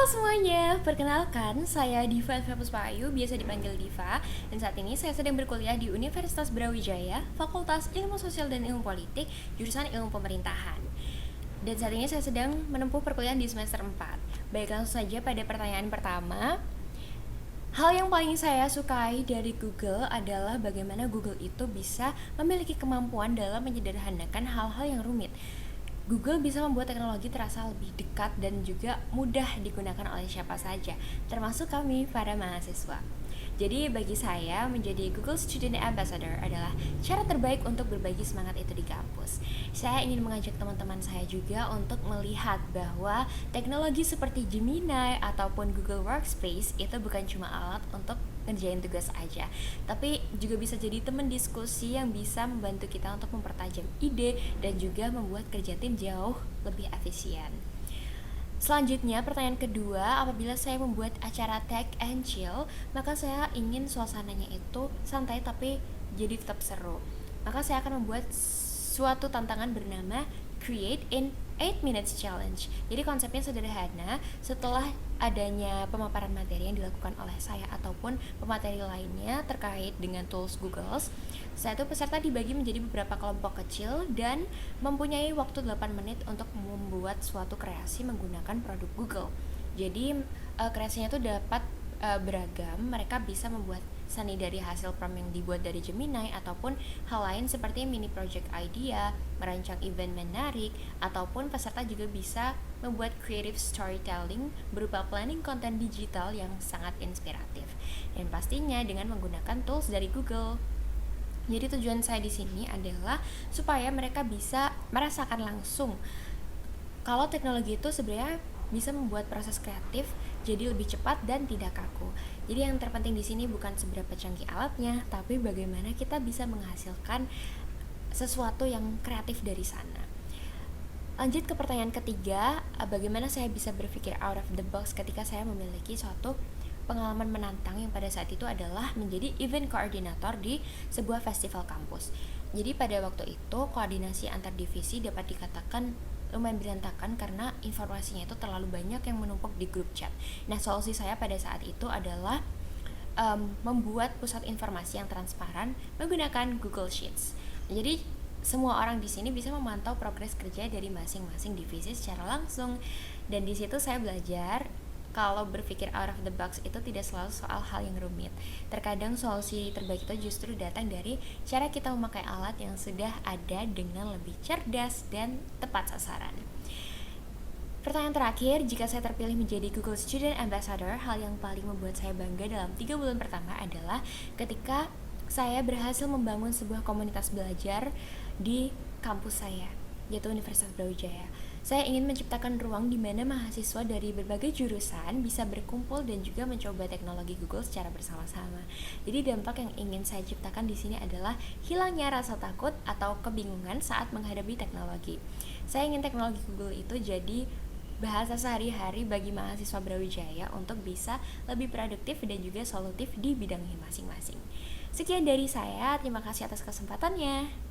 semuanya, perkenalkan saya Diva Puspayu, biasa dipanggil Diva. Dan saat ini saya sedang berkuliah di Universitas Brawijaya, Fakultas Ilmu Sosial dan Ilmu Politik, jurusan Ilmu Pemerintahan. Dan saat ini saya sedang menempuh perkuliahan di semester 4. Baik, langsung saja pada pertanyaan pertama. Hal yang paling saya sukai dari Google adalah bagaimana Google itu bisa memiliki kemampuan dalam menyederhanakan hal-hal yang rumit. Google bisa membuat teknologi terasa lebih dekat dan juga mudah digunakan oleh siapa saja, termasuk kami para mahasiswa. Jadi bagi saya, menjadi Google Student Ambassador adalah cara terbaik untuk berbagi semangat itu di kampus. Saya ingin mengajak teman-teman saya juga untuk melihat bahwa teknologi seperti Gemini ataupun Google Workspace itu bukan cuma alat untuk ngerjain tugas aja, tapi juga bisa jadi teman diskusi yang bisa membantu kita untuk mempertajam ide dan juga membuat kerja tim jauh lebih efisien. Selanjutnya, pertanyaan kedua, apabila saya membuat acara tech and chill, maka saya ingin suasananya itu santai tapi jadi tetap seru. Maka saya akan membuat suatu tantangan bernama Create in 8 Minutes Challenge. Jadi konsepnya sederhana, setelah adanya pemaparan materi yang dilakukan oleh saya ataupun pemateri lainnya terkait dengan tools Google, saya tuh peserta dibagi menjadi beberapa kelompok kecil dan mempunyai waktu 8 menit untuk membuat suatu kreasi menggunakan produk Google. Jadi kreasinya tuh dapat beragam, mereka bisa membuat seni dari hasil prompt yang dibuat dari Gemini ataupun hal lain seperti mini project idea, merancang event menarik, ataupun peserta juga bisa membuat creative storytelling berupa planning konten digital yang sangat inspiratif. Dan pastinya dengan menggunakan tools dari Google. Jadi tujuan saya di sini adalah supaya mereka bisa merasakan langsung kalau teknologi itu sebenarnya bisa membuat proses kreatif jadi lebih cepat dan tidak kaku. Jadi yang terpenting di sini bukan seberapa canggih alatnya, tapi bagaimana kita bisa menghasilkan sesuatu yang kreatif dari sana. Lanjut ke pertanyaan ketiga, bagaimana saya bisa berpikir out of the box ketika saya memiliki suatu pengalaman menantang yang pada saat itu adalah menjadi event koordinator di sebuah festival kampus. Jadi pada waktu itu koordinasi antar divisi dapat dikatakan lumayan berantakan karena informasinya itu terlalu banyak yang menumpuk di grup chat. Nah, solusi saya pada saat itu adalah membuat pusat informasi yang transparan menggunakan Google Sheets. Jadi semua orang di sini bisa memantau progres kerja dari masing-masing divisi secara langsung. Dan di situ saya belajar kalau berpikir out of the box itu tidak selalu soal hal yang rumit. Terkadang solusi terbaik itu justru datang dari cara kita memakai alat yang sudah ada dengan lebih cerdas dan tepat sasaran. Pertanyaan terakhir, jika saya terpilih menjadi Google Student Ambassador, hal yang paling membuat saya bangga dalam 3 bulan pertama adalah ketika saya berhasil membangun sebuah komunitas belajar di kampus saya, yaitu Universitas Brawijaya. Saya ingin menciptakan ruang di mana mahasiswa dari berbagai jurusan bisa berkumpul dan juga mencoba teknologi Google secara bersama-sama. Jadi dampak yang ingin saya ciptakan di sini adalah hilangnya rasa takut atau kebingungan saat menghadapi teknologi. Saya ingin teknologi Google itu jadi bahasa sehari-hari bagi mahasiswa Brawijaya untuk bisa lebih produktif dan juga solutif di bidangnya masing-masing. Sekian dari saya, terima kasih atas kesempatannya.